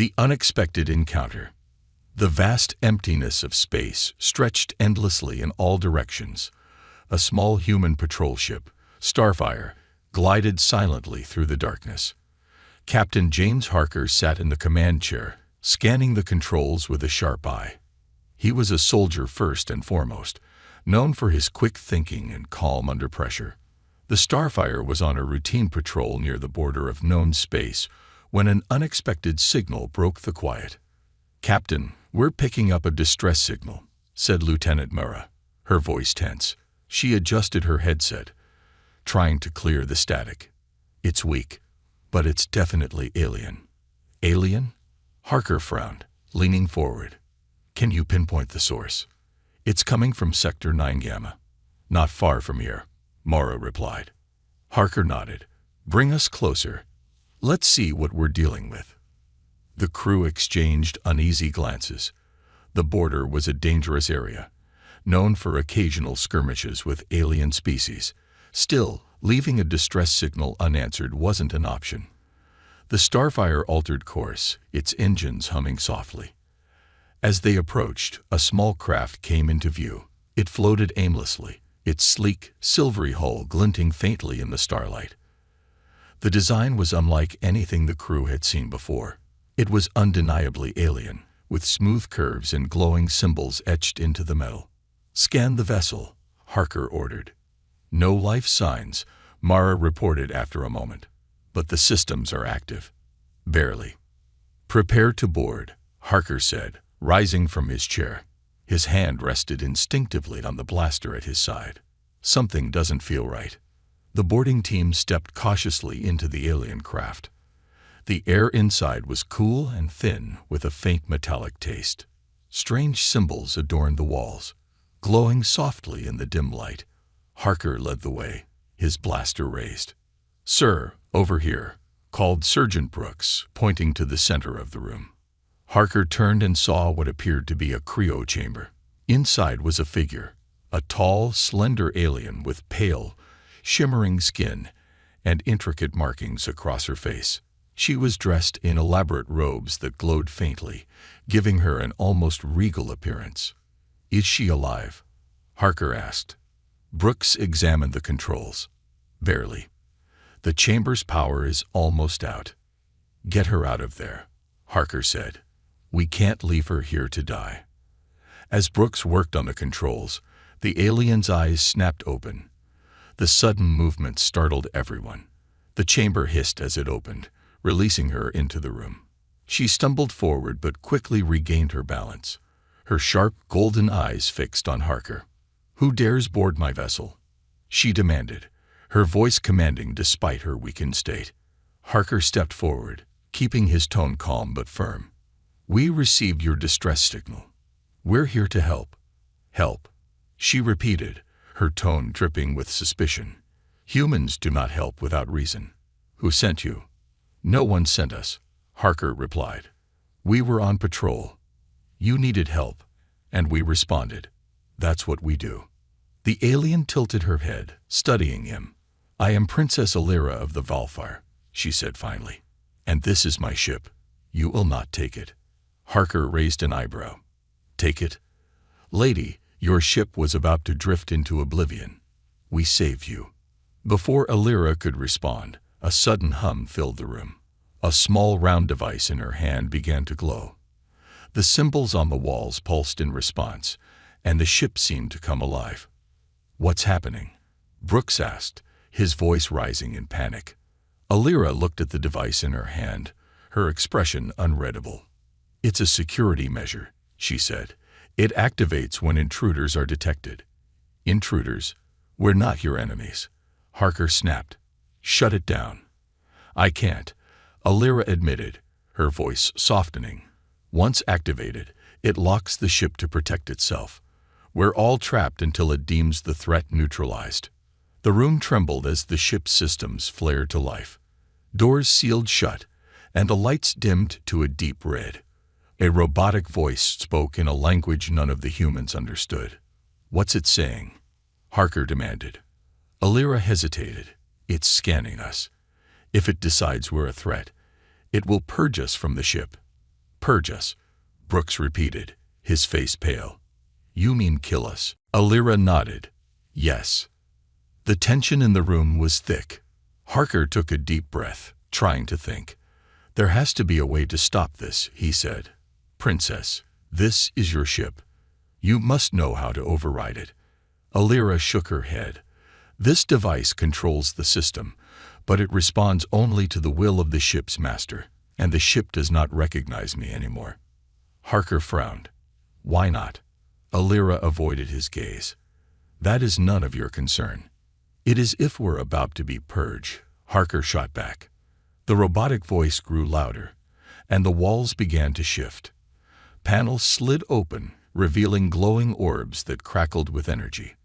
The unexpected encounter. The vast emptiness of space stretched endlessly in all directions. A small human patrol ship, Starfire, glided silently through the darkness. Captain James Harker sat in the command chair, scanning the controls with a sharp eye. He was a soldier first and foremost, known for his quick thinking and calm under pressure. The Starfire was on a routine patrol near the border of known space when an unexpected signal broke the quiet. "Captain, we're picking up a distress signal," said Lieutenant Murrah, her voice tense. She adjusted her headset, trying to clear the static. "It's weak, but it's definitely alien." "Alien?" Harker frowned, leaning forward. "Can you pinpoint the source?" "It's coming from Sector 9 Gamma. Not far from here," Murrah replied. Harker nodded. "Bring us closer. Let's see what we're dealing with." The crew exchanged uneasy glances. The border was a dangerous area, known for occasional skirmishes with alien species. Still, leaving a distress signal unanswered wasn't an option. The Starfire altered course, its engines humming softly. As they approached, a small craft came into view. It floated aimlessly, its sleek, silvery hull glinting faintly in the starlight. The design was unlike anything the crew had seen before. It was undeniably alien, with smooth curves and glowing symbols etched into the metal. "Scan the vessel," Harker ordered. "No life signs," Murrah reported after a moment. "But the systems are active." "Barely." "Prepare to board," Harker said, rising from his chair. His hand rested instinctively on the blaster at his side. "Something doesn't feel right." The boarding team stepped cautiously into the alien craft. The air inside was cool and thin, with a faint metallic taste. Strange symbols adorned the walls, glowing softly in the dim light. Harker led the way, his blaster raised. "Sir, over here," called Sergeant Brooks, pointing to the center of the room. Harker turned and saw what appeared to be a cryo chamber. Inside was a figure, a tall, slender alien with pale, shimmering skin and intricate markings across her face. She was dressed in elaborate robes that glowed faintly, giving her an almost regal appearance. "Is she alive?" Harker asked. Brooks examined the controls. "Barely. The chamber's power is almost out." "Get her out of there," Harker said. "We can't leave her here to die." As Brooks worked on the controls, the alien's eyes snapped open. The sudden movement startled everyone. The chamber hissed as it opened, releasing her into the room. She stumbled forward but quickly regained her balance, her sharp golden eyes fixed on Harker. "Who dares board my vessel?" she demanded, her voice commanding despite her weakened state. Harker stepped forward, keeping his tone calm but firm. "We received your distress signal. We're here to help." "Help," she repeated, her tone dripping with suspicion. "Humans do not help without reason." "Who sent you?" "No one sent us," Harker replied. "We were on patrol. You needed help, and we responded. That's what we do." The alien tilted her head, studying him. "I am Princess Alira of the Valfar," she said finally. "And this is my ship. You will not take it." Harker raised an eyebrow. "Take it?" "Lady, your ship was about to drift into oblivion. We saved you." Before Alira could respond, a sudden hum filled the room. A small round device in her hand began to glow. The symbols on the walls pulsed in response, and the ship seemed to come alive. "What's happening?" Brooks asked, his voice rising in panic. Alira looked at the device in her hand, her expression unreadable. "It's a security measure," she said. "It activates when intruders are detected." "Intruders? We're not your enemies," Harker snapped. "Shut it down." "I can't," Alira admitted, her voice softening. "Once activated, it locks the ship to protect itself. We're all trapped until it deems the threat neutralized." The room trembled as the ship's systems flared to life. Doors sealed shut, and the lights dimmed to a deep red. A robotic voice spoke in a language none of the humans understood. "What's it saying?" Harker demanded. Alira hesitated. "It's scanning us. If it decides we're a threat, it will purge us from the ship." Purge us, Brooks repeated, his face pale. You mean kill us? Alira nodded. Yes. The tension in the room was thick. Harker took a deep breath, trying to think. There has to be a way to stop this, he said. Princess, this is your ship. You must know how to override it. Alira shook her head. This device controls the system, but it responds only to the will of the ship's master, and the ship does not recognize me anymore. Harker frowned. Why not? Alira avoided his gaze. That is none of your concern. It is if we're about to be purged, Harker shot back. The robotic voice grew louder, and the walls began to shift. Panels slid open, revealing glowing orbs that crackled with energy.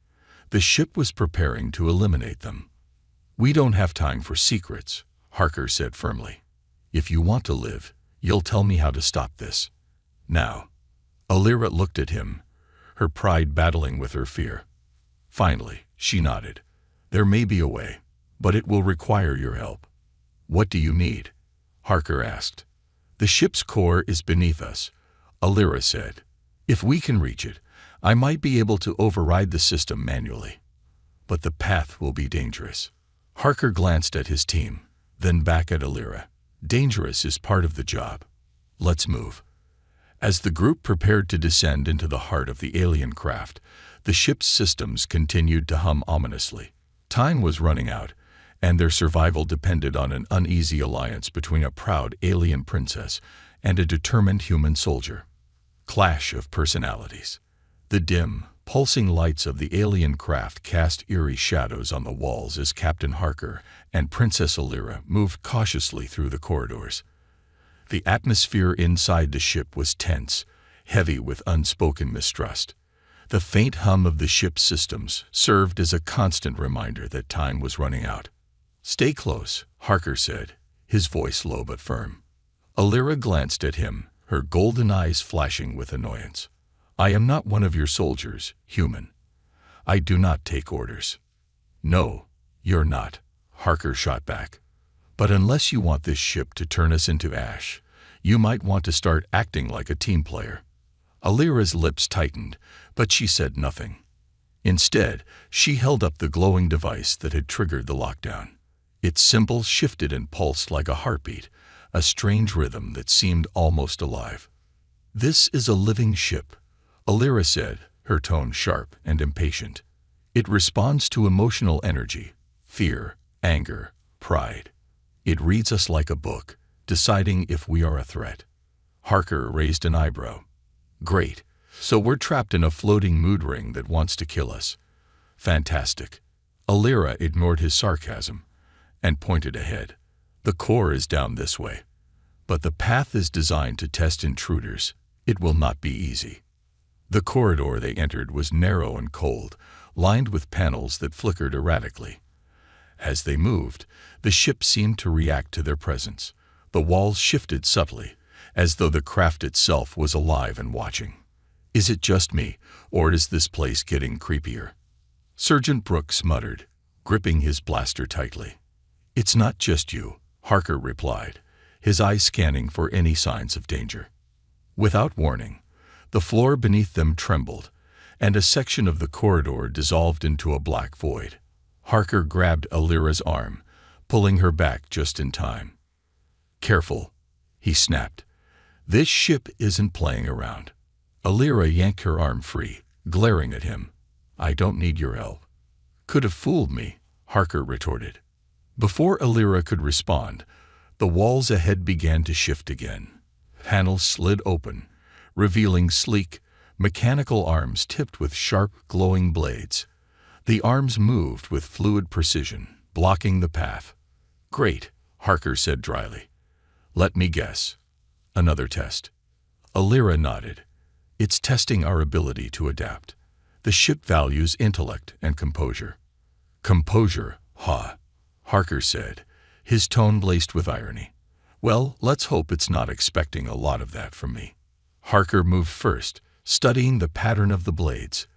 The ship was preparing to eliminate them. We don't have time for secrets, Harker said firmly. If you want to live, you'll tell me how to stop this. Now. Alira looked at him, her pride battling with her fear. Finally, she nodded. There may be a way, but it will require your help. What do you need? Harker asked. The ship's core is beneath us, Alira said. If we can reach it, I might be able to override the system manually. But the path will be dangerous. Harker glanced at his team, then back at Alira. Dangerous is part of the job. Let's move. As the group prepared to descend into the heart of the alien craft, the ship's systems continued to hum ominously. Time was running out, and their survival depended on an uneasy alliance between a proud alien princess and a determined human soldier. Clash of personalities. The dim, pulsing lights of the alien craft cast eerie shadows on the walls as Captain Harker and Princess Alira moved cautiously through the corridors. The atmosphere inside the ship was tense, heavy with unspoken mistrust. The faint hum of the ship's systems served as a constant reminder that time was running out. Stay close, Harker said, his voice low but firm. Alira glanced at him, her golden eyes flashing with annoyance. I am not one of your soldiers, human. I do not take orders. No, you're not, Harker shot back. But unless you want this ship to turn us into ash, you might want to start acting like a team player. Alira's lips tightened, but she said nothing. Instead, she held up the glowing device that had triggered the lockdown. Its symbol shifted and pulsed like a heartbeat, a strange rhythm that seemed almost alive. This is a living ship, Alira said, her tone sharp and impatient. It responds to emotional energy, fear, anger, pride. It reads us like a book, deciding if we are a threat. Harker raised an eyebrow. Great, so we're trapped in a floating mood ring that wants to kill us. Fantastic. Alira ignored his sarcasm and pointed ahead. The core is down this way. But the path is designed to test intruders. It will not be easy. The corridor they entered was narrow and cold, lined with panels that flickered erratically. As they moved, the ship seemed to react to their presence. The walls shifted subtly, as though the craft itself was alive and watching. Is it just me, or is this place getting creepier? Sergeant Brooks muttered, gripping his blaster tightly. It's not just you, Harker replied, his eyes scanning for any signs of danger. Without warning, the floor beneath them trembled, and a section of the corridor dissolved into a black void. Harker grabbed Alira's arm, pulling her back just in time. Careful, he snapped. This ship isn't playing around. Alira yanked her arm free, glaring at him. I don't need your help. Could have fooled me, Harker retorted. Before Alira could respond, the walls ahead began to shift again. Panels slid open, revealing sleek, mechanical arms tipped with sharp, glowing blades. The arms moved with fluid precision, blocking the path. Great, Harker said dryly. Let me guess. Another test. Alira nodded. It's testing our ability to adapt. The ship values intellect and composure. Composure, ha, Harker said, his tone laced with irony. Well, let's hope it's not expecting a lot of that from me. Harker moved first, studying the pattern of the blades.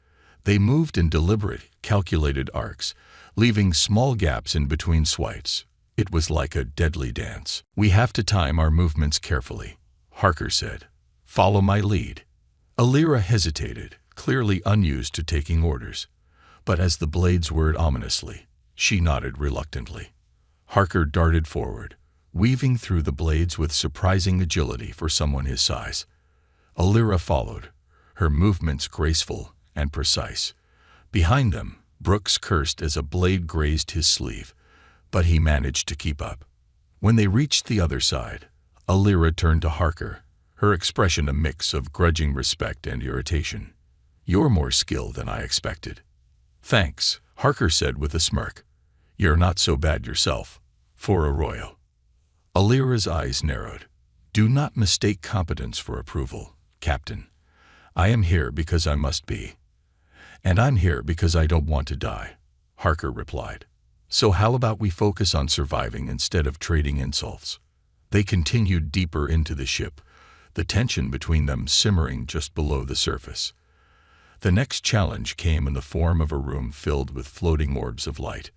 They moved in deliberate, calculated arcs, leaving small gaps in between swipes. It was like a deadly dance. We have to time our movements carefully, Harker said. "Follow my lead." Alira hesitated, clearly unused to taking orders. But as the blades whirred ominously, she nodded reluctantly. Harker darted forward, weaving through the blades with surprising agility for someone his size. Alira followed, her movements graceful and precise. Behind them, Brooks cursed as a blade grazed his sleeve, but he managed to keep up. When they reached the other side, Alira turned to Harker, her expression a mix of grudging respect and irritation. "You're more skilled than I expected." "Thanks," Harker said with a smirk. "You're not so bad yourself, for a royal." Alira's eyes narrowed. "Do not mistake competence for approval, Captain. I am here because I must be. And I'm here because I don't want to die," Harker replied. "So how about we focus on surviving instead of trading insults?" They continued deeper into the ship, the tension between them simmering just below the surface. The next challenge came in the form of a room filled with floating orbs of light.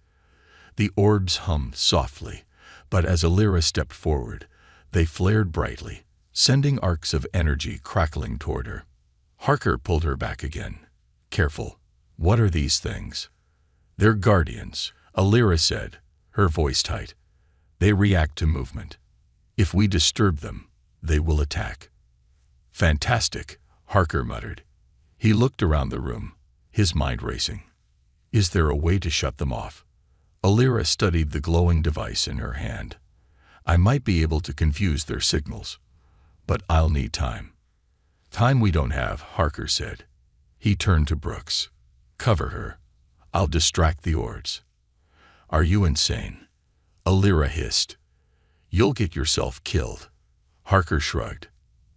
The orbs hummed softly, but as Alira stepped forward, they flared brightly, sending arcs of energy crackling toward her. Harker pulled her back again. "Careful. What are these things?" "They're guardians," Alira said, her voice tight. "They react to movement. If we disturb them, they will attack." "Fantastic," Harker muttered. He looked around the room, his mind racing. "Is there a way to shut them off?" Alira studied the glowing device in her hand. "I might be able to confuse their signals, but I'll need time." "Time we don't have," Harker said. He turned to Brooks. "Cover her. I'll distract the orbs." "Are you insane?" Alira hissed. "You'll get yourself killed." Harker shrugged.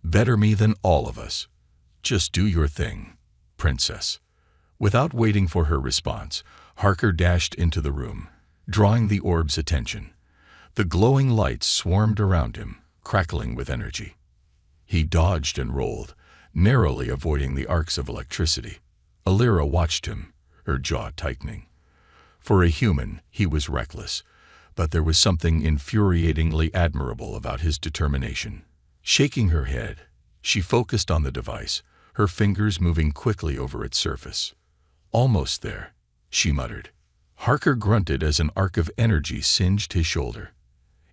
"Better me than all of us. Just do your thing, princess." Without waiting for her response, Harker dashed into the room, drawing the orb's attention. The glowing lights swarmed around him, crackling with energy. He dodged and rolled, narrowly avoiding the arcs of electricity. Alira watched him, her jaw tightening. For a human, he was reckless, but there was something infuriatingly admirable about his determination. Shaking her head, she focused on the device, her fingers moving quickly over its surface. "Almost there," she muttered. Harker grunted as an arc of energy singed his shoulder.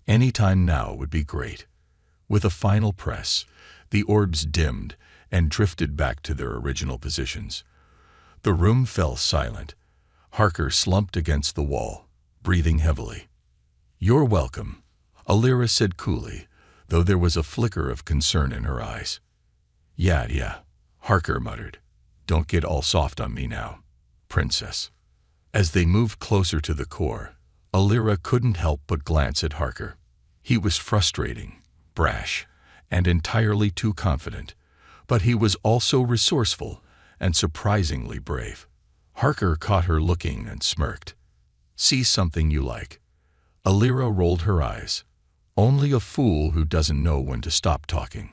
Any time now would be great. With a final press, the orbs dimmed and drifted back to their original positions. The room fell silent. Harker slumped against the wall, breathing heavily. "You're welcome," Alira said coolly, though there was a flicker of concern in her eyes. Yeah, Harker muttered. "Don't get all soft on me now, princess." As they moved closer to the core, Alira couldn't help but glance at Harker. He was frustrating, brash, and entirely too confident, but he was also resourceful and surprisingly brave. Harker caught her looking and smirked. "See something you like?" Alira rolled her eyes. "Only a fool who doesn't know when to stop talking."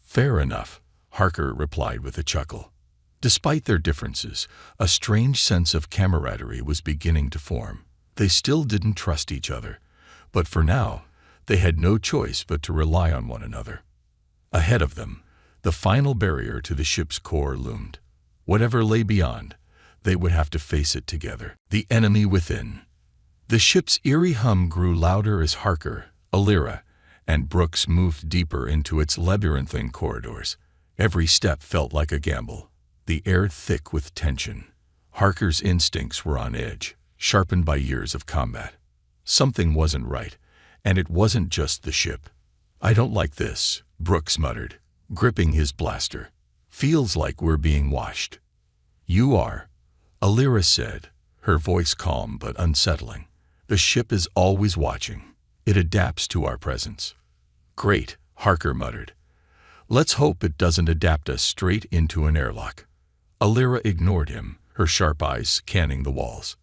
"Fair enough," Harker replied with a chuckle. Despite their differences, a strange sense of camaraderie was beginning to form. They still didn't trust each other, but for now, they had no choice but to rely on one another. Ahead of them, the final barrier to the ship's core loomed. Whatever lay beyond, they would have to face it together. The enemy within. The ship's eerie hum grew louder as Harker, Alira, and Brooks moved deeper into its labyrinthine corridors. Every step felt like a gamble, the air thick with tension. Harker's instincts were on edge, sharpened by years of combat. Something wasn't right, and it wasn't just the ship. "I don't like this," Brooks muttered, gripping his blaster. "Feels like we're being watched." "You are," Alira said, her voice calm but unsettling. "The ship is always watching. It adapts to our presence." "Great," Harker muttered. "Let's hope it doesn't adapt us straight into an airlock." Alira ignored him, her sharp eyes scanning the walls.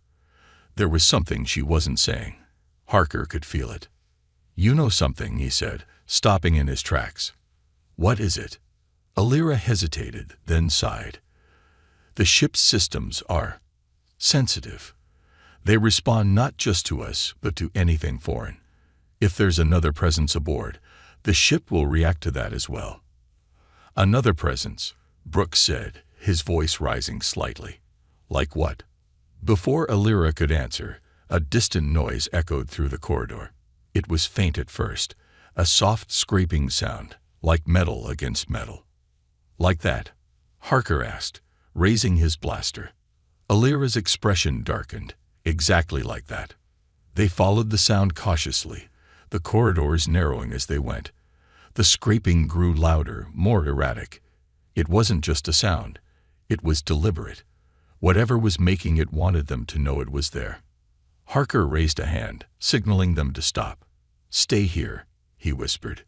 There was something she wasn't saying. Harker could feel it. "You know something," he said, stopping in his tracks. "What is it?" Alira hesitated, then sighed. "The ship's systems are sensitive. They respond not just to us, but to anything foreign. If there's another presence aboard, The ship will react to that as well. Another presence, Brooks said, his voice rising slightly. Like what? Before Alira could answer, a distant noise echoed through the corridor. It was faint at first, a soft scraping sound, like metal against metal. Like that? Harker asked, raising his blaster. Alira's expression darkened, exactly like that. They followed the sound cautiously, the corridors narrowing as they went. The scraping grew louder, more erratic. It wasn't just a sound. It was deliberate. Whatever was making it wanted them to know it was there. Harker raised a hand, signaling them to stop. "Stay here," he whispered.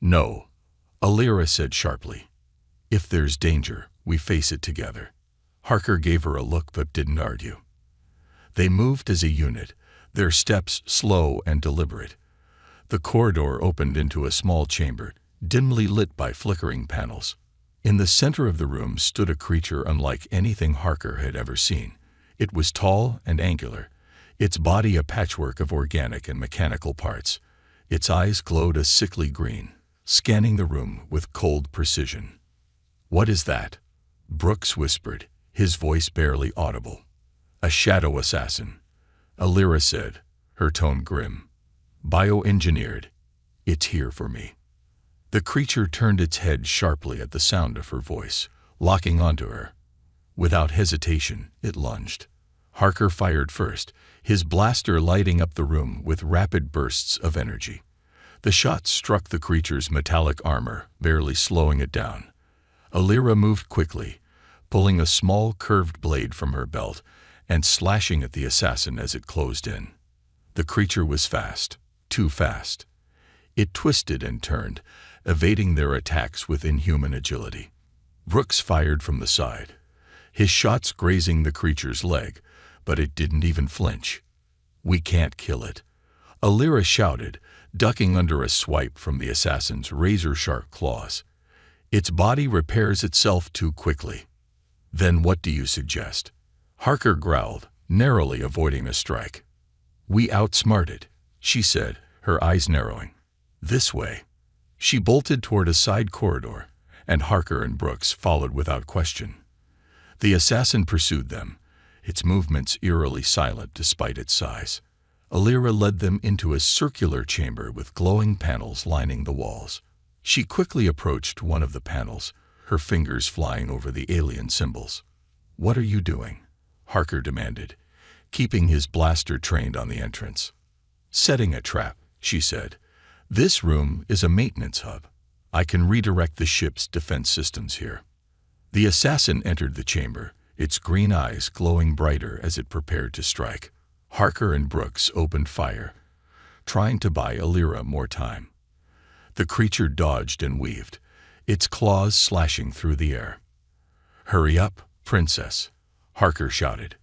"No," Alira said sharply. "If there's danger, we face it together." Harker gave her a look but didn't argue. They moved as a unit, their steps slow and deliberate. The corridor opened into a small chamber, dimly lit by flickering panels. In the center of the room stood a creature unlike anything Harker had ever seen. It was tall and angular, its body a patchwork of organic and mechanical parts. Its eyes glowed a sickly green, scanning the room with cold precision. "What is that?" Brooks whispered, his voice barely audible. "A shadow assassin," Alira said, her tone grim. "Bioengineered. It's here for me." The creature turned its head sharply at the sound of her voice, locking onto her. Without hesitation, it lunged. Harker fired first, his blaster lighting up the room with rapid bursts of energy. The shot struck the creature's metallic armor, barely slowing it down. Alira moved quickly, pulling a small curved blade from her belt and slashing at the assassin as it closed in. The creature was fast, too fast. It twisted and turned, evading their attacks with inhuman agility. Brooks fired from the side, his shots grazing the creature's leg, but it didn't even flinch. "We can't kill it," Alira shouted, ducking under a swipe from the assassin's razor-sharp claws. "Its body repairs itself too quickly." "Then what do you suggest?" Harker growled, narrowly avoiding a strike. "We outsmart it," she said, her eyes narrowing. "This way." She bolted toward a side corridor, and Harker and Brooks followed without question. The assassin pursued them, its movements eerily silent despite its size. Alira led them into a circular chamber with glowing panels lining the walls. She quickly approached one of the panels, her fingers flying over the alien symbols. "What are you doing?" Harker demanded, keeping his blaster trained on the entrance. "Setting a trap," she said. "This room is a maintenance hub. I can redirect the ship's defense systems here." The assassin entered the chamber, its green eyes glowing brighter as it prepared to strike. Harker and Brooks opened fire, trying to buy Alira more time. The creature dodged and weaved, its claws slashing through the air. "Hurry up, princess," Harker shouted.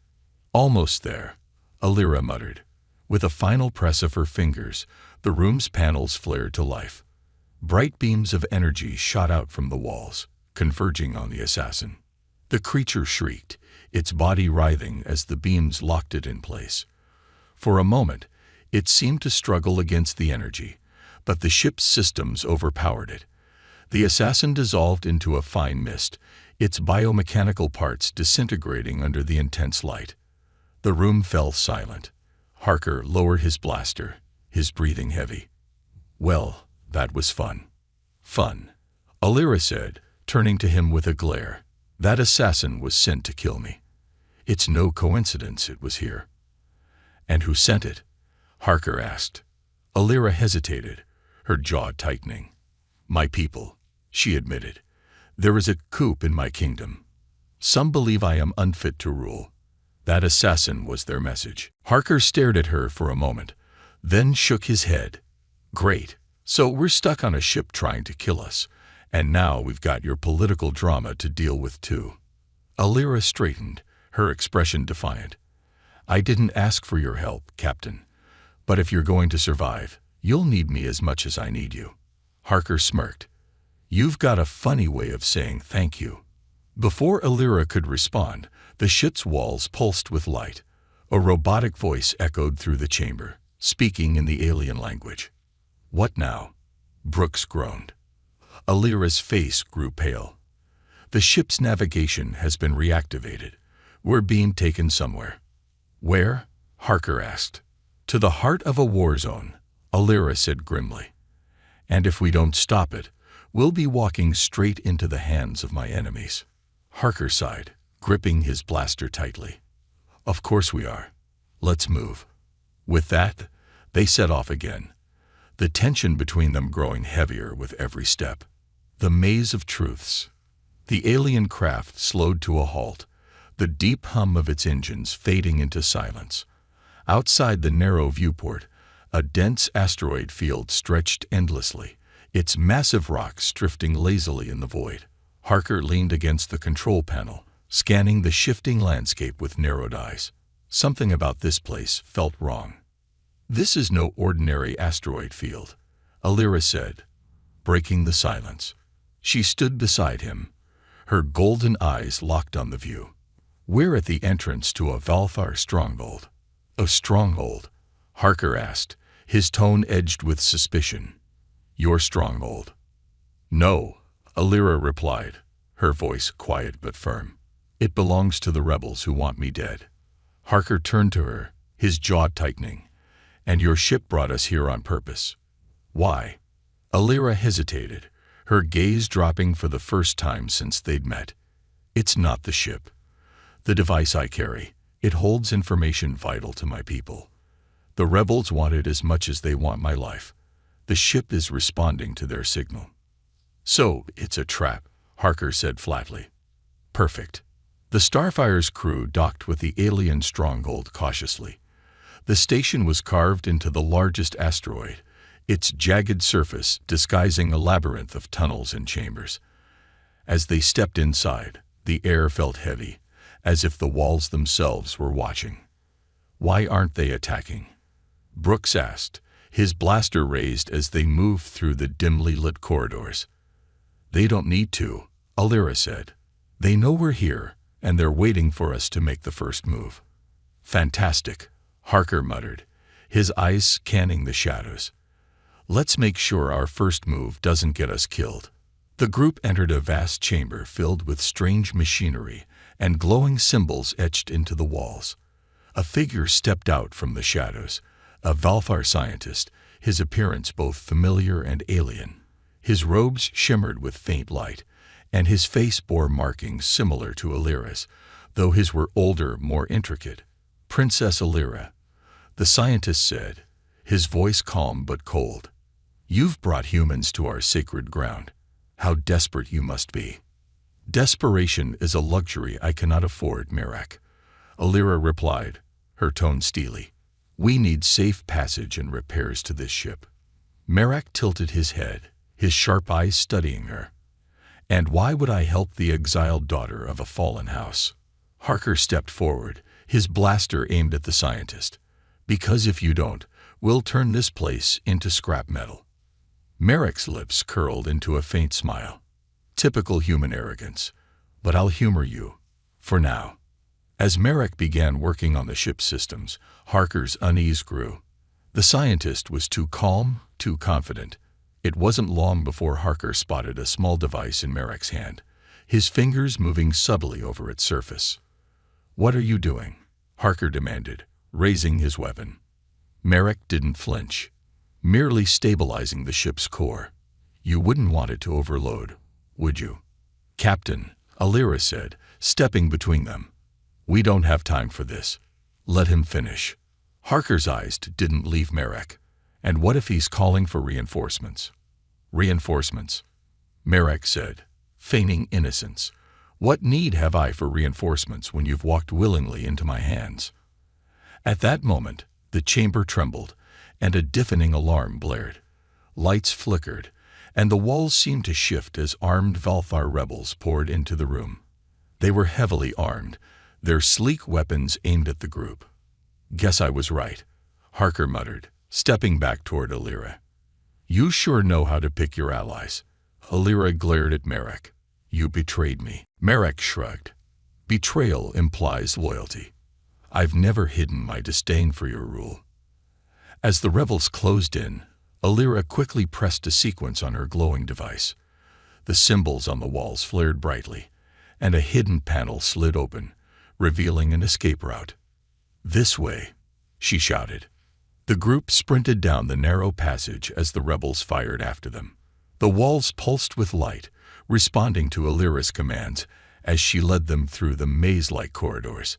"Almost there," Alira muttered. With a final press of her fingers, the room's panels flared to life. Bright beams of energy shot out from the walls, converging on the assassin. The creature shrieked, its body writhing as the beams locked it in place. For a moment, it seemed to struggle against the energy, but the ship's systems overpowered it. The assassin dissolved into a fine mist, its biomechanical parts disintegrating under the intense light. The room fell silent. Harker lowered his blaster, his breathing heavy. "Well, that was fun." "Fun," Alira said, turning to him with a glare. "That assassin was sent to kill me. It's no coincidence it was here." "And who sent it?" Harker asked. Alira hesitated, her jaw tightening. "My people," she admitted. "There is a coup in my kingdom. Some believe I am unfit to rule. That assassin was their message." Harker stared at her for a moment, then shook his head. "Great. So we're stuck on a ship trying to kill us, and now we've got your political drama to deal with too." Alira straightened, her expression defiant. "I didn't ask for your help, Captain. But if you're going to survive, you'll need me as much as I need you." Harker smirked. "You've got a funny way of saying thank you." Before Alira could respond, the ship's walls pulsed with light. A robotic voice echoed through the chamber, speaking in the alien language. "What now?" Brooks groaned. Alira's face grew pale. The ship's navigation has been reactivated. We're being taken somewhere. Where? Harker asked. To the heart of a war zone, Alira said grimly. And if we don't stop it, we'll be walking straight into the hands of my enemies. Harker sighed, gripping his blaster tightly. Of course we are. Let's move. With that, they set off again, the tension between them growing heavier with every step. The maze of truths. The alien craft slowed to a halt, the deep hum of its engines fading into silence. Outside the narrow viewport, a dense asteroid field stretched endlessly, its massive rocks drifting lazily in the void. Harker leaned against the control panel, scanning the shifting landscape with narrowed eyes. Something about this place felt wrong. This is no ordinary asteroid field, Alira said, breaking the silence. She stood beside him, her golden eyes locked on the view. We're at the entrance to a Valthar stronghold. A stronghold? Harker asked, his tone edged with suspicion. Your stronghold? No, Alira replied, her voice quiet but firm. It belongs to the rebels who want me dead. Harker turned to her, his jaw tightening. And your ship brought us here on purpose. Why? Alira hesitated, her gaze dropping for the first time since they'd met. It's not the ship. The device I carry, it holds information vital to my people. The rebels want it as much as they want my life. The ship is responding to their signal. So, it's a trap, Harker said flatly. Perfect. The Starfire's crew docked with the alien stronghold cautiously. The station was carved into the largest asteroid, its jagged surface disguising a labyrinth of tunnels and chambers. As they stepped inside, the air felt heavy, as if the walls themselves were watching. Why aren't they attacking? Brooks asked, his blaster raised as they moved through the dimly lit corridors. They don't need to, Alira said. They know we're here, and they're waiting for us to make the first move. Fantastic, Harker muttered, his eyes scanning the shadows. Let's make sure our first move doesn't get us killed. The group entered a vast chamber filled with strange machinery and glowing symbols etched into the walls. A figure stepped out from the shadows, a Valthar scientist, his appearance both familiar and alien. His robes shimmered with faint light, and his face bore markings similar to Alira's, though his were older, more intricate. Princess Alira, the scientist said, his voice calm but cold. You've brought humans to our sacred ground. How desperate you must be. Desperation is a luxury I cannot afford, Merak, Alira replied, her tone steely. We need safe passage and repairs to this ship. Merak tilted his head, his sharp eyes studying her. And why would I help the exiled daughter of a fallen house? Harker stepped forward, his blaster aimed at the scientist. Because if you don't, we'll turn this place into scrap metal. Merak's lips curled into a faint smile. Typical human arrogance. But I'll humor you. For now. As Merak began working on the ship's systems, Harker's unease grew. The scientist was too calm, too confident. It wasn't long before Harker spotted a small device in Merak's hand, his fingers moving subtly over its surface. What are you doing? Harker demanded, raising his weapon. Merak didn't flinch. Merely stabilizing the ship's core. You wouldn't want it to overload, would you? Captain, Alira said, stepping between them. We don't have time for this. Let him finish. Harker's eyes didn't leave Merak. And what if he's calling for reinforcements? Reinforcements, Merak said, feigning innocence. What need have I for reinforcements when you've walked willingly into my hands? At that moment, the chamber trembled, and a deafening alarm blared. Lights flickered, and the walls seemed to shift as armed Valthar rebels poured into the room. They were heavily armed, their sleek weapons aimed at the group. Guess I was right, Harker muttered, stepping back toward Alira. You sure know how to pick your allies. Alira glared at Merak. You betrayed me. Merak shrugged. Betrayal implies loyalty. I've never hidden my disdain for your rule. As the rebels closed in, Alira quickly pressed a sequence on her glowing device. The symbols on the walls flared brightly, and a hidden panel slid open, revealing an escape route. "This way," she shouted. The group sprinted down the narrow passage as the rebels fired after them. The walls pulsed with light, responding to Alira's commands as she led them through the maze-like corridors.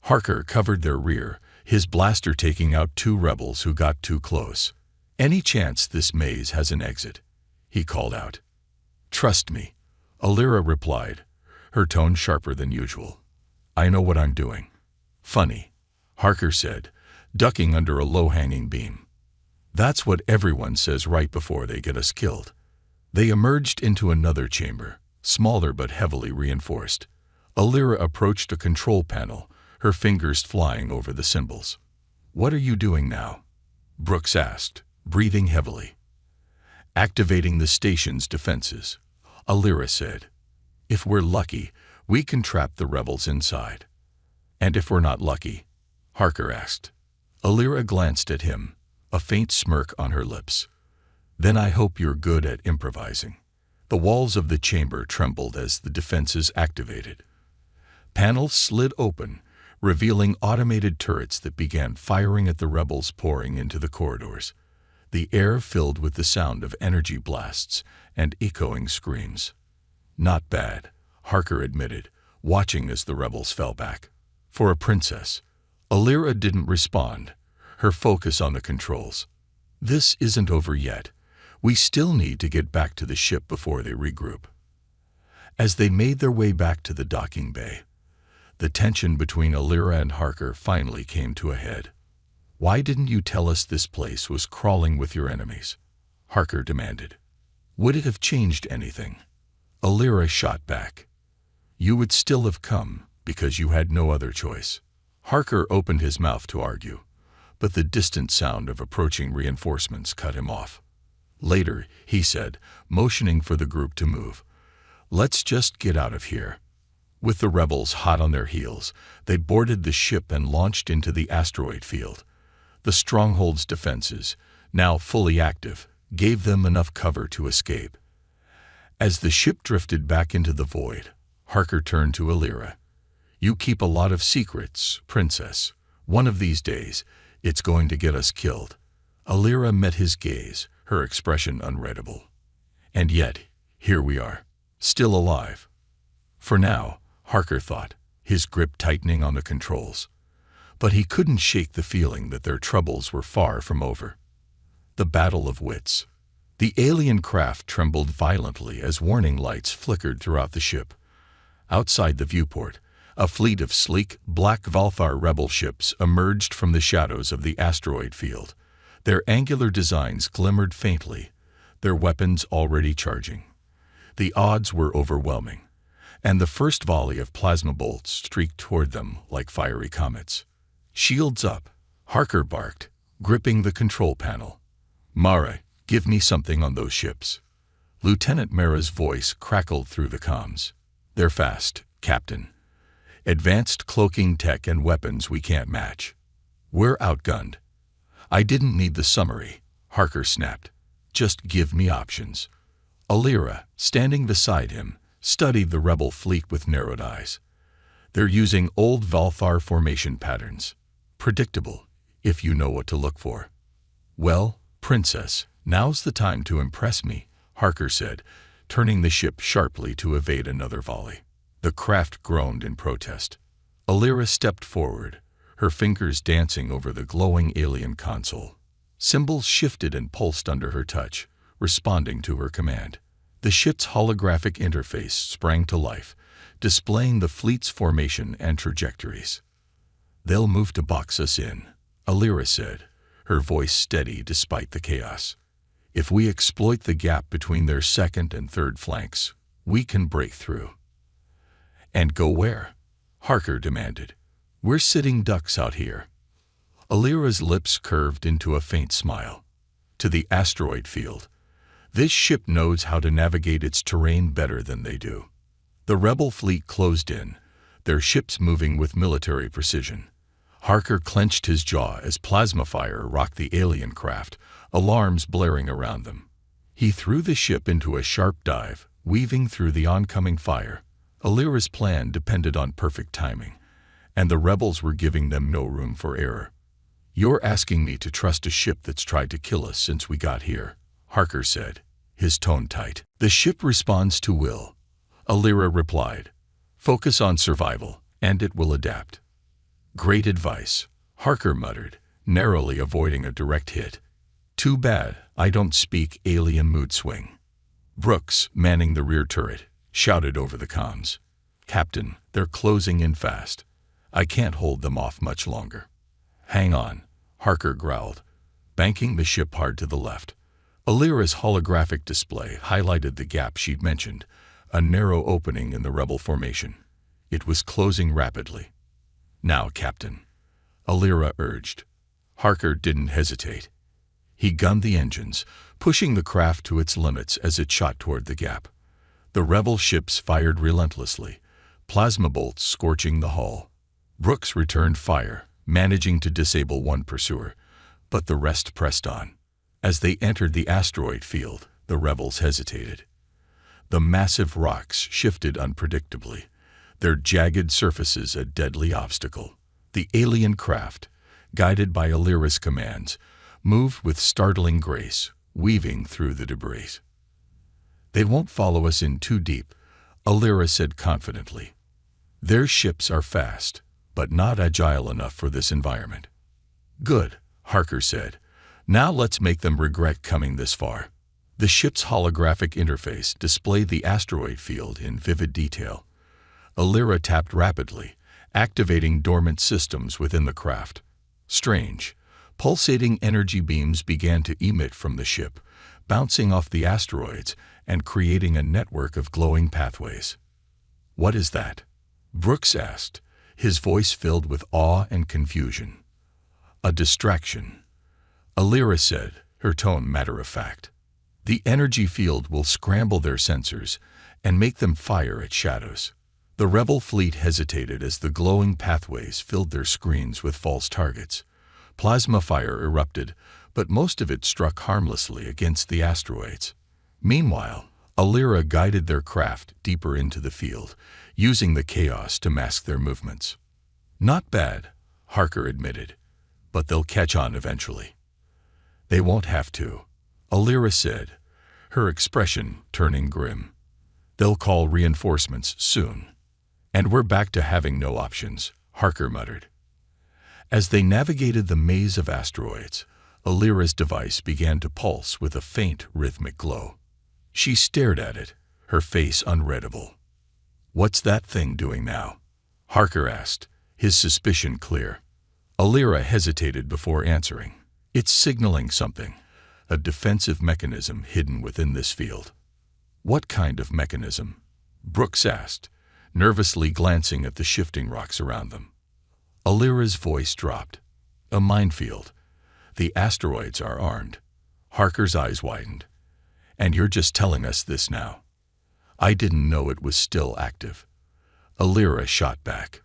Harker covered their rear, his blaster taking out 2 rebels who got too close. "Any chance this maze has an exit?" he called out. "Trust me," Alira replied, her tone sharper than usual. "I know what I'm doing." "Funny," Harker said, ducking under a low-hanging beam. "That's what everyone says right before they get us killed." They emerged into another chamber, smaller but heavily reinforced. Alira approached a control panel, her fingers flying over the symbols. "What are you doing now?" Brooks asked, breathing heavily. "Activating the station's defenses," Alira said. "If we're lucky, we can trap the rebels inside." "And if we're not lucky?" Harker asked. Alira glanced at him, a faint smirk on her lips. "Then I hope you're good at improvising." The walls of the chamber trembled as the defenses activated. Panels slid open, revealing automated turrets that began firing at the rebels pouring into the corridors. The air filled with the sound of energy blasts and echoing screams. "Not bad," Harker admitted, watching as the rebels fell back. "For a princess." Alira didn't respond, her focus on the controls. "This isn't over yet. We still need to get back to the ship before they regroup." As they made their way back to the docking bay, the tension between Alira and Harker finally came to a head. "Why didn't you tell us this place was crawling with your enemies?" Harker demanded. "Would it have changed anything?" Alira shot back. "You would still have come, because you had no other choice." Harker opened his mouth to argue, but the distant sound of approaching reinforcements cut him off. "Later," he said, motioning for the group to move. "Let's just get out of here." With the rebels hot on their heels, they boarded the ship and launched into the asteroid field. The stronghold's defenses, now fully active, gave them enough cover to escape. As the ship drifted back into the void, Harker turned to Alira. "You keep a lot of secrets, Princess. One of these days, it's going to get us killed." Alira met his gaze, her expression unreadable. "And yet, here we are, still alive." For now, Harker thought, his grip tightening on the controls. But he couldn't shake the feeling that their troubles were far from over. The battle of wits. The alien craft trembled violently as warning lights flickered throughout the ship. Outside the viewport, a fleet of sleek, black Valthar rebel ships emerged from the shadows of the asteroid field. Their angular designs glimmered faintly, their weapons already charging. The odds were overwhelming, and the first volley of plasma bolts streaked toward them like fiery comets. "Shields up," Harker barked, gripping the control panel. "Mara, give me something on those ships." Lieutenant Mara's voice crackled through the comms. "They're fast, Captain. Advanced cloaking tech and weapons we can't match. We're outgunned." "I didn't need the summary," Harker snapped. "Just give me options." Alira, standing beside him, studied the rebel fleet with narrowed eyes. "They're using old Valthar formation patterns. Predictable, if you know what to look for." "Well, Princess, now's the time to impress me," Harker said, turning the ship sharply to evade another volley. The craft groaned in protest. Alira stepped forward, her fingers dancing over the glowing alien console. Symbols shifted and pulsed under her touch, responding to her command. The ship's holographic interface sprang to life, displaying the fleet's formation and trajectories. "They'll move to box us in," Alira said, her voice steady despite the chaos. "If we exploit the gap between their second and third flanks, we can break through." "And go where?" Harker demanded. "We're sitting ducks out here." Alira's lips curved into a faint smile. "To the asteroid field. This ship knows how to navigate its terrain better than they do." The rebel fleet closed in, their ships moving with military precision. Harker clenched his jaw as plasma fire rocked the alien craft, alarms blaring around them. He threw the ship into a sharp dive, weaving through the oncoming fire. Alira's plan depended on perfect timing, and the rebels were giving them no room for error. "You're asking me to trust a ship that's tried to kill us since we got here," Harker said, his tone tight. "The ship responds to will," Alira replied. "Focus on survival, and it will adapt." "Great advice," Harker muttered, narrowly avoiding a direct hit. "Too bad I don't speak alien mood swing." Brooks, manning the rear turret, shouted over the comms. "Captain, they're closing in fast. I can't hold them off much longer." "Hang on," Harker growled, banking the ship hard to the left. Alira's holographic display highlighted the gap she'd mentioned, a narrow opening in the rebel formation. It was closing rapidly. "Now, Captain," Alira urged. Harker didn't hesitate. He gunned the engines, pushing the craft to its limits as it shot toward the gap. The rebel ships fired relentlessly, plasma bolts scorching the hull. Brooks returned fire, managing to disable one pursuer, but the rest pressed on. As they entered the asteroid field, the rebels hesitated. The massive rocks shifted unpredictably, their jagged surfaces a deadly obstacle. The alien craft, guided by Alira's commands, moved with startling grace, weaving through the debris. "They won't follow us in too deep," Alira said confidently. "Their ships are fast, but not agile enough for this environment." "Good," Harker said. "Now let's make them regret coming this far." The ship's holographic interface displayed the asteroid field in vivid detail. Alira tapped rapidly, activating dormant systems within the craft. Strange, pulsating energy beams began to emit from the ship, bouncing off the asteroids and creating a network of glowing pathways. "What is that?" Brooks asked, his voice filled with awe and confusion. "A distraction," Alira said, her tone matter-of-fact. "The energy field will scramble their sensors and make them fire at shadows." The rebel fleet hesitated as the glowing pathways filled their screens with false targets. Plasma fire erupted, but most of it struck harmlessly against the asteroids. Meanwhile, Alira guided their craft deeper into the field, using the chaos to mask their movements. "Not bad," Harker admitted, "but they'll catch on eventually." "They won't have to," Alira said, her expression turning grim. "They'll call reinforcements soon." "And we're back to having no options," Harker muttered. As they navigated the maze of asteroids, Alira's device began to pulse with a faint, rhythmic glow. She stared at it, her face unreadable. "What's that thing doing now?" Harker asked, his suspicion clear. Alira hesitated before answering. "It's signaling something, a defensive mechanism hidden within this field." "What kind of mechanism?" Brooks asked, nervously glancing at the shifting rocks around them. Alira's voice dropped. "A minefield. The asteroids are armed." Harker's eyes widened. "And you're just telling us this now?" "I didn't know it was still active." Alira shot back.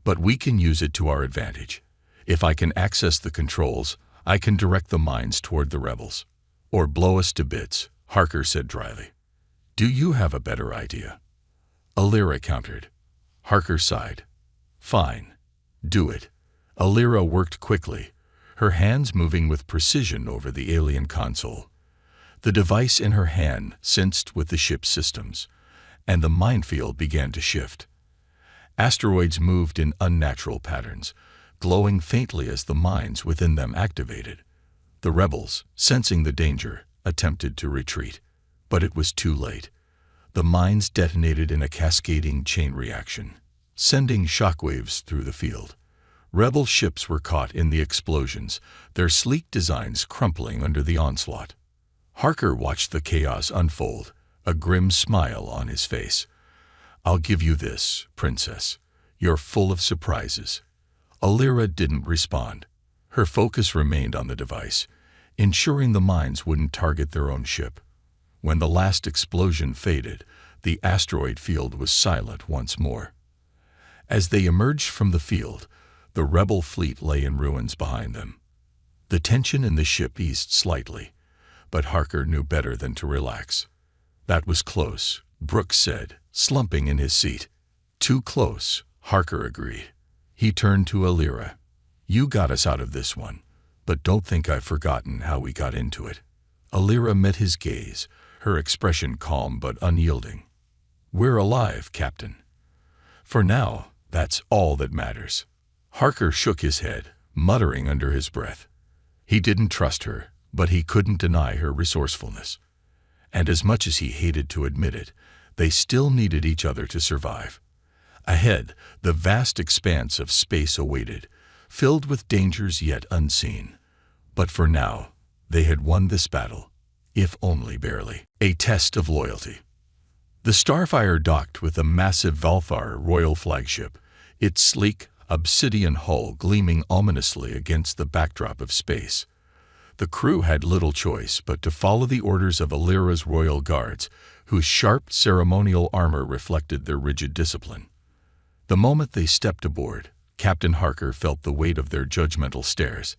"But we can use it to our advantage. If I can access the controls, I can direct the mines toward the rebels." "Or blow us to bits," Harker said dryly. "Do you have a better idea?" Alira countered. Harker sighed. "Fine. Do it." Alira worked quickly, her hands moving with precision over the alien console. The device in her hand synced with the ship's systems, and the minefield began to shift. Asteroids moved in unnatural patterns, glowing faintly as the mines within them activated. The rebels, sensing the danger, attempted to retreat, but it was too late. The mines detonated in a cascading chain reaction, sending shockwaves through the field. Rebel ships were caught in the explosions, their sleek designs crumpling under the onslaught. Harker watched the chaos unfold, a grim smile on his face. "I'll give you this, Princess. You're full of surprises." Alira didn't respond. Her focus remained on the device, ensuring the mines wouldn't target their own ship. When the last explosion faded, the asteroid field was silent once more. As they emerged from the field, the rebel fleet lay in ruins behind them. The tension in the ship eased slightly, but Harker knew better than to relax. "That was close," Brooks said, slumping in his seat. "Too close," Harker agreed. He turned to Alira. "You got us out of this one, but don't think I've forgotten how we got into it." Alira met his gaze, her expression calm but unyielding. "We're alive, Captain. For now, that's all that matters." Harker shook his head, muttering under his breath. He didn't trust her, but he couldn't deny her resourcefulness. And as much as he hated to admit it, they still needed each other to survive. Ahead, the vast expanse of space awaited, filled with dangers yet unseen. But for now, they had won this battle, if only barely. A test of loyalty. The Starfire docked with the massive Valfar royal flagship, its sleek, obsidian hull gleaming ominously against the backdrop of space. The crew had little choice but to follow the orders of Alira's royal guards, whose sharp ceremonial armor reflected their rigid discipline. The moment they stepped aboard, Captain Harker felt the weight of their judgmental stares.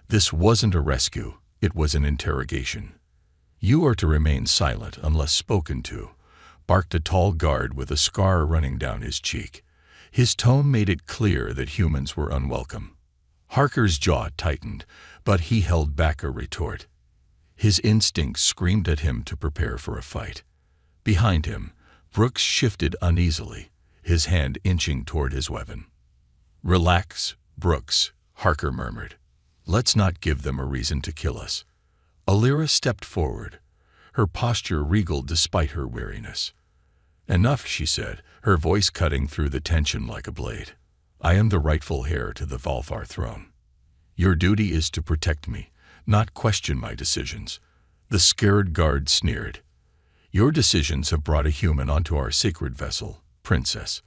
This wasn't a rescue, it was an interrogation. "You are to remain silent unless spoken to," barked a tall guard with a scar running down his cheek. His tone made it clear that humans were unwelcome. Harker's jaw tightened, but he held back a retort. His instincts screamed at him to prepare for a fight. Behind him, Brooks shifted uneasily, his hand inching toward his weapon. "Relax, Brooks," Harker murmured. "Let's not give them a reason to kill us." Alira stepped forward, her posture regal despite her weariness. "Enough," she said, her voice cutting through the tension like a blade. "I am the rightful heir to the Valfar throne. Your duty is to protect me, not question my decisions." The scared guard sneered. "Your decisions have brought a human onto our sacred vessel, Princess.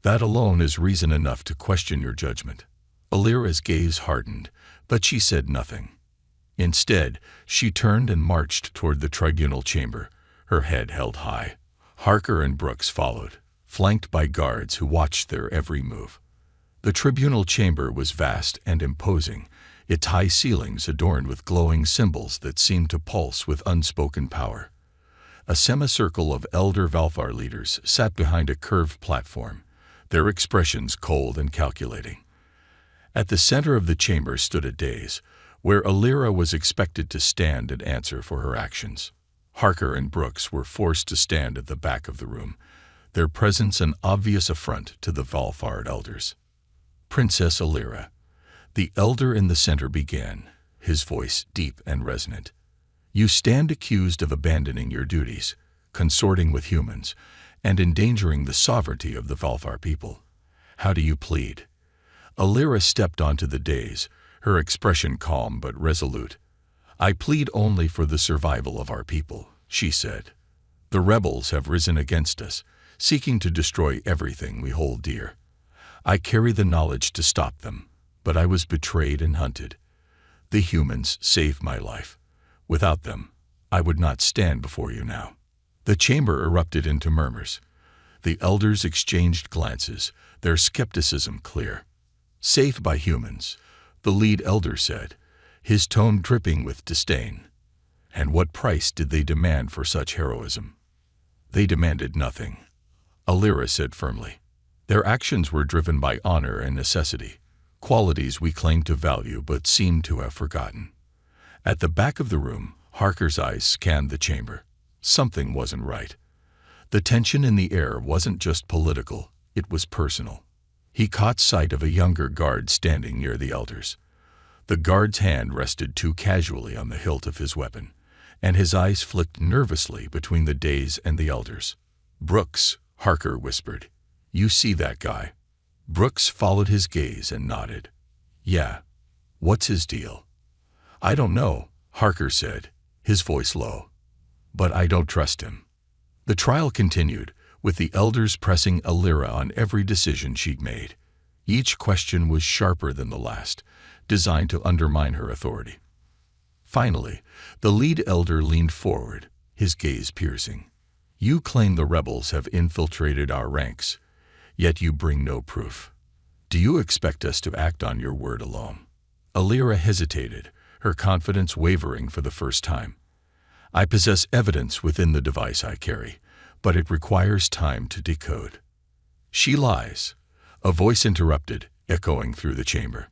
That alone is reason enough to question your judgment." Alira's gaze hardened, but she said nothing. Instead, she turned and marched toward the tribunal chamber, her head held high. Harker and Brooks followed, flanked by guards who watched their every move. The tribunal chamber was vast and imposing, its high ceilings adorned with glowing symbols that seemed to pulse with unspoken power. A semicircle of elder Valfar leaders sat behind a curved platform, their expressions cold and calculating. At the center of the chamber stood a dais, where Alira was expected to stand and answer for her actions. Harker and Brooks were forced to stand at the back of the room, their presence an obvious affront to the Valfar elders. "Princess Alira," the elder in the center began, his voice deep and resonant. "You stand accused of abandoning your duties, consorting with humans, and endangering the sovereignty of the Valfar people. How do you plead?" Alira stepped onto the dais, her expression calm but resolute. "I plead only for the survival of our people," she said. "The rebels have risen against us, seeking to destroy everything we hold dear. I carry the knowledge to stop them, but I was betrayed and hunted. The humans saved my life. Without them, I would not stand before you now." The chamber erupted into murmurs. The elders exchanged glances, their skepticism clear. "Safe by humans," the lead elder said, his tone dripping with disdain. "And what price did they demand for such heroism?" "They demanded nothing," Alira said firmly. "Their actions were driven by honor and necessity, qualities we claim to value but seem to have forgotten." At the back of the room, Harker's eyes scanned the chamber. Something wasn't right. The tension in the air wasn't just political, it was personal. He caught sight of a younger guard standing near the elders. The guard's hand rested too casually on the hilt of his weapon, and his eyes flicked nervously between the dais and the elders. "Brooks," Harker whispered. "You see that guy?" Brooks followed his gaze and nodded. "Yeah. What's his deal?" "I don't know," Harker said, his voice low. "But I don't trust him." The trial continued, with the elders pressing Alira on every decision she'd made. Each question was sharper than the last, designed to undermine her authority. Finally, the lead elder leaned forward, his gaze piercing. "You claim the rebels have infiltrated our ranks, yet you bring no proof. Do you expect us to act on your word alone?" Alira hesitated, her confidence wavering for the first time. I possess evidence within the device I carry, but it requires time to decode. She lies. A voice interrupted, echoing through the chamber.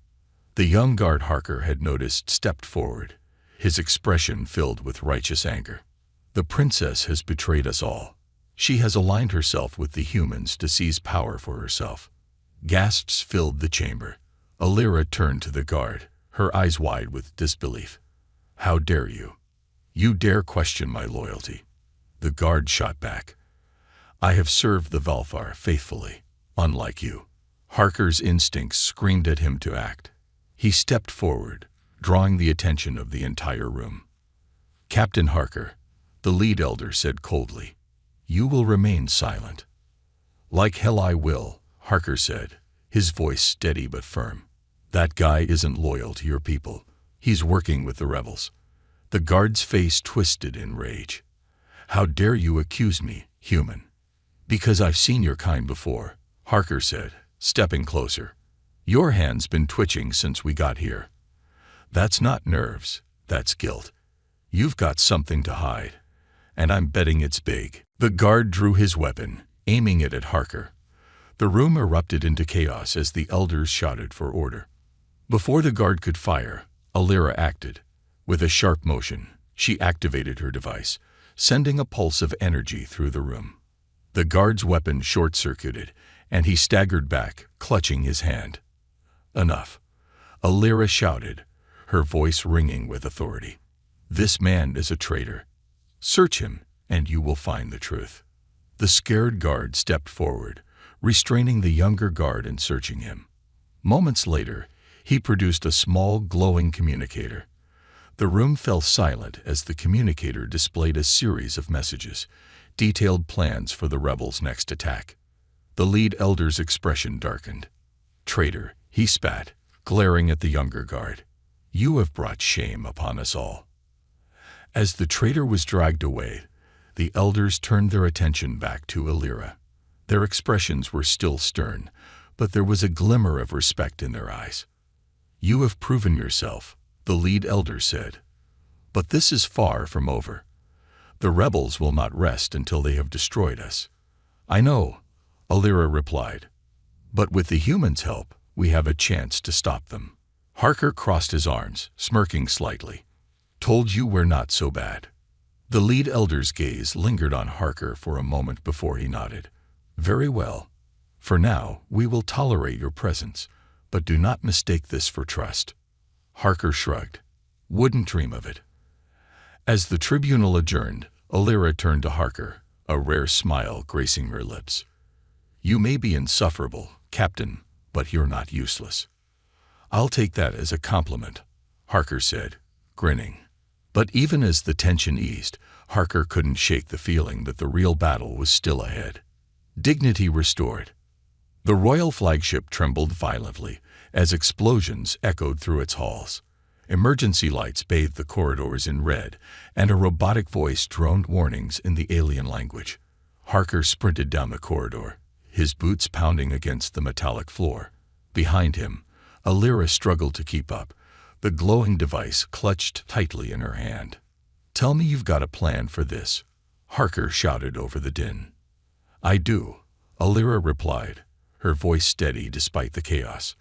The young guard Harker had noticed stepped forward, his expression filled with righteous anger. The princess has betrayed us all. She has aligned herself with the humans to seize power for herself. Gasps filled the chamber. Alira turned to the guard, her eyes wide with disbelief. How dare you? You dare question my loyalty? The guard shot back. I have served the Valfar faithfully, unlike you. Harker's instincts screamed at him to act. He stepped forward, drawing the attention of the entire room. Captain Harker, the lead elder said coldly, you will remain silent. Like hell I will, Harker said, his voice steady but firm. That guy isn't loyal to your people. He's working with the rebels. The guard's face twisted in rage. How dare you accuse me, human? Because I've seen your kind before, Harker said, stepping closer. Your hand's been twitching since we got here. That's not nerves, that's guilt. You've got something to hide, and I'm betting it's big. The guard drew his weapon, aiming it at Harker. The room erupted into chaos as the elders shouted for order. Before the guard could fire, Alira acted. With a sharp motion, she activated her device, sending a pulse of energy through the room. The guard's weapon short-circuited, and he staggered back, clutching his hand. Enough. Alira shouted, her voice ringing with authority. This man is a traitor. Search him, and you will find the truth. The scared guard stepped forward, restraining the younger guard and searching him. Moments later, he produced a small, glowing communicator. The room fell silent as the communicator displayed a series of messages, detailed plans for the rebels' next attack. The lead elder's expression darkened. Traitor, he spat, glaring at the younger guard. You have brought shame upon us all. As the traitor was dragged away, the elders turned their attention back to Alira. Their expressions were still stern, but there was a glimmer of respect in their eyes. You have proven yourself, the lead elder said. But this is far from over. The rebels will not rest until they have destroyed us. I know, Alira replied. But with the humans' help, we have a chance to stop them. Harker crossed his arms, smirking slightly. Told you we're not so bad. The lead elder's gaze lingered on Harker for a moment before he nodded. Very well. For now, we will tolerate your presence, but do not mistake this for trust. Harker shrugged. Wouldn't dream of it. As the tribunal adjourned, Alira turned to Harker, a rare smile gracing her lips. You may be insufferable, Captain, but you're not useless. I'll take that as a compliment, Harker said, grinning. But even as the tension eased, Harker couldn't shake the feeling that the real battle was still ahead. Dignity restored. The royal flagship trembled violently as explosions echoed through its halls. Emergency lights bathed the corridors in red, and a robotic voice droned warnings in the alien language. Harker sprinted down the corridor, his boots pounding against the metallic floor. Behind him, Alira struggled to keep up, the glowing device clutched tightly in her hand. Tell me you've got a plan for this, Harker shouted over the din. I do, Alira replied, her voice steady despite the chaos.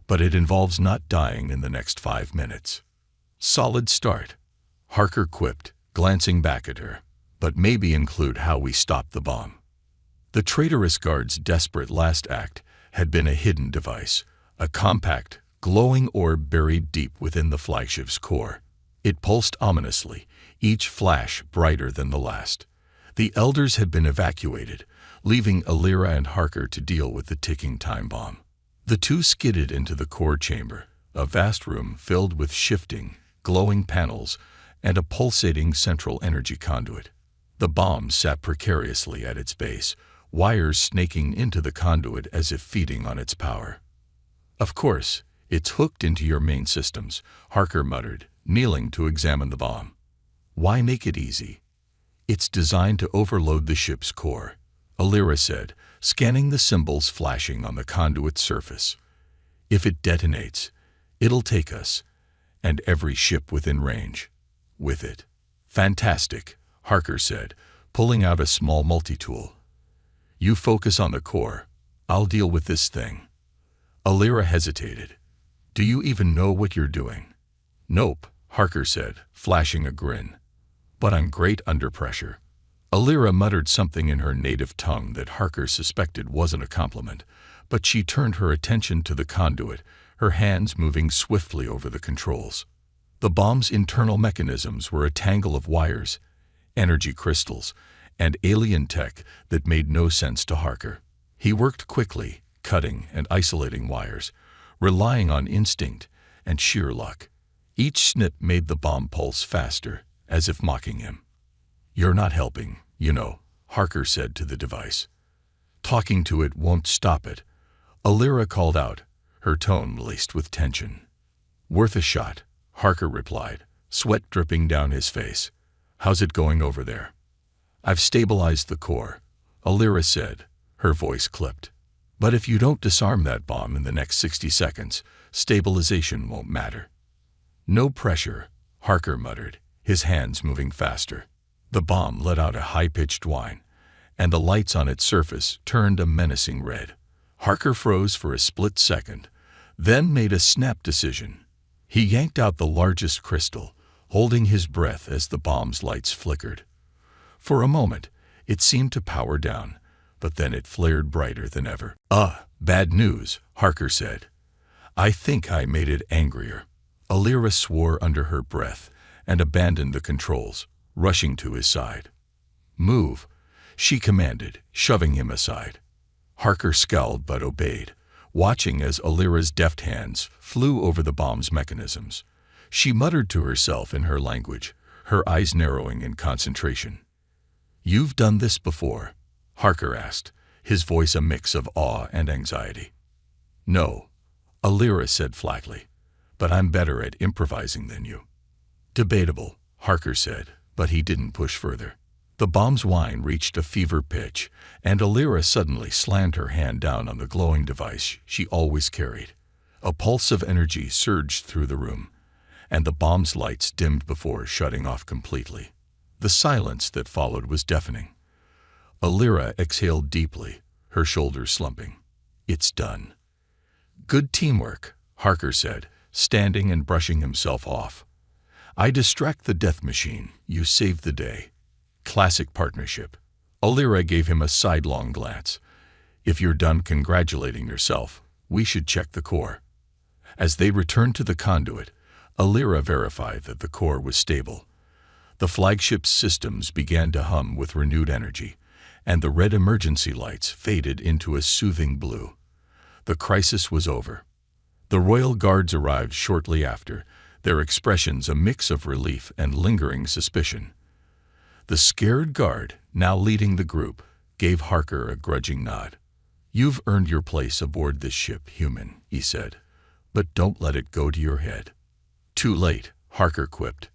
But it involves not dying in the next 5 minutes. Solid start, Harker quipped, glancing back at her, but maybe include how we stop the bomb. The traitorous guard's desperate last act had been a hidden device, a compact, glowing orb buried deep within the flagship's core. It pulsed ominously, each flash brighter than the last. The elders had been evacuated, leaving Alira and Harker to deal with the ticking time bomb. The two skidded into the core chamber, a vast room filled with shifting, glowing panels and a pulsating central energy conduit. The bomb sat precariously at its base, wires snaking into the conduit as if feeding on its power. Of course, it's hooked into your main systems, Harker muttered, kneeling to examine the bomb. Why make it easy? It's designed to overload the ship's core, Alira said, scanning the symbols flashing on the conduit's surface. If it detonates, it'll take us, and every ship within range. With it. Fantastic, Harker said, pulling out a small multi-tool. You focus on the core. I'll deal with this thing. Alira hesitated. Do you even know what you're doing? Nope, Harker said, flashing a grin. But I'm great under pressure. Alira muttered something in her native tongue that Harker suspected wasn't a compliment, but she turned her attention to the conduit, her hands moving swiftly over the controls. The bomb's internal mechanisms were a tangle of wires, energy crystals, and alien tech that made no sense to Harker. He worked quickly, cutting and isolating wires, relying on instinct and sheer luck. Each snip made the bomb pulse faster, as if mocking him. You're not helping, you know, Harker said to the device. Talking to it won't stop it. Alira called out, her tone laced with tension. Worth a shot, Harker replied, sweat dripping down his face. How's it going over there? I've stabilized the core, Alira said, her voice clipped. But if you don't disarm that bomb in the next 60 seconds, stabilization won't matter. No pressure, Harker muttered, his hands moving faster. The bomb let out a high-pitched whine, and the lights on its surface turned a menacing red. Harker froze for a split second, then made a snap decision. He yanked out the largest crystal, holding his breath as the bomb's lights flickered. For a moment, it seemed to power down, but then it flared brighter than ever. Bad news, Harker said. I think I made it angrier. Alira swore under her breath and abandoned the controls, rushing to his side. Move, she commanded, shoving him aside. Harker scowled but obeyed, watching as Alira's deft hands flew over the bomb's mechanisms. She muttered to herself in her language, her eyes narrowing in concentration. You've done this before? Harker asked, his voice a mix of awe and anxiety. No, Alira said flatly, but I'm better at improvising than you. Debatable, Harker said, but he didn't push further. The bomb's whine reached a fever pitch, and Alira suddenly slammed her hand down on the glowing device she always carried. A pulse of energy surged through the room, and the bomb's lights dimmed before shutting off completely. The silence that followed was deafening. Alira exhaled deeply, her shoulders slumping. It's done. Good teamwork, Harker said, standing and brushing himself off. I distract the death machine, you save the day. Classic partnership. Alira gave him a sidelong glance. If you're done congratulating yourself, we should check the core. As they returned to the conduit, Alira verified that the core was stable. The flagship's systems began to hum with renewed energy, and the red emergency lights faded into a soothing blue. The crisis was over. The Royal Guards arrived shortly after, their expressions a mix of relief and lingering suspicion. The scared guard, now leading the group, gave Harker a grudging nod. You've earned your place aboard this ship, human, he said, but don't let it go to your head. Too late, Harker quipped.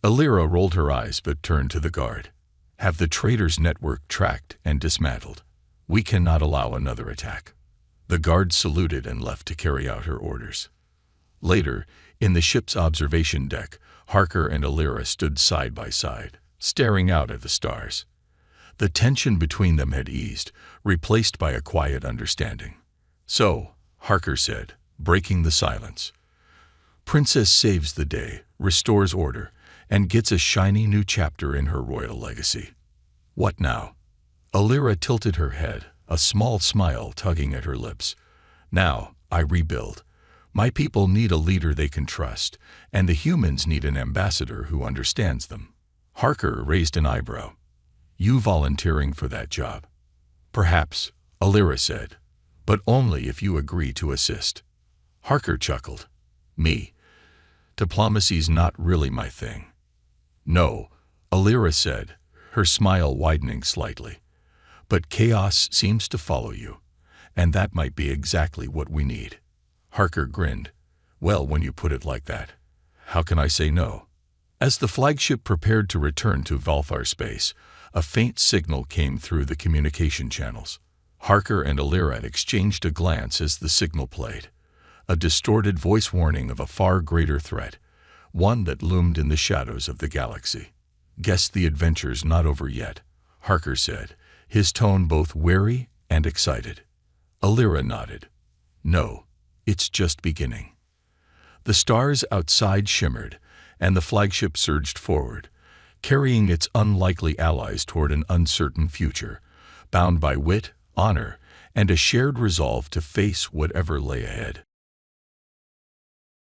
Alira rolled her eyes but turned to the guard. Have the traitors' network tracked and dismantled. We cannot allow another attack. The guard saluted and left to carry out her orders. Later, in the ship's observation deck, Harker and Alira stood side by side, staring out at the stars. The tension between them had eased, replaced by a quiet understanding. So, Harker said, breaking the silence, Princess saves the day, restores order, and gets a shiny new chapter in her royal legacy. What now? Alira tilted her head, a small smile tugging at her lips. Now, I rebuild. My people need a leader they can trust, and the humans need an ambassador who understands them. Harker raised an eyebrow. You volunteering for that job? Perhaps, Alira said, but only if you agree to assist. Harker chuckled. Me. Diplomacy's not really my thing. No, Alira said, her smile widening slightly. But chaos seems to follow you, and that might be exactly what we need. Harker grinned. Well, when you put it like that, how can I say no? As the flagship prepared to return to Valthar space, a faint signal came through the communication channels. Harker and Alira exchanged a glance as the signal played, a distorted voice warning of a far greater threat, one that loomed in the shadows of the galaxy. "Guess the adventure's not over yet," Harker said, his tone both wary and excited. Alira nodded. "No, it's just beginning." The stars outside shimmered, and the flagship surged forward, carrying its unlikely allies toward an uncertain future, bound by wit, honor, and a shared resolve to face whatever lay ahead.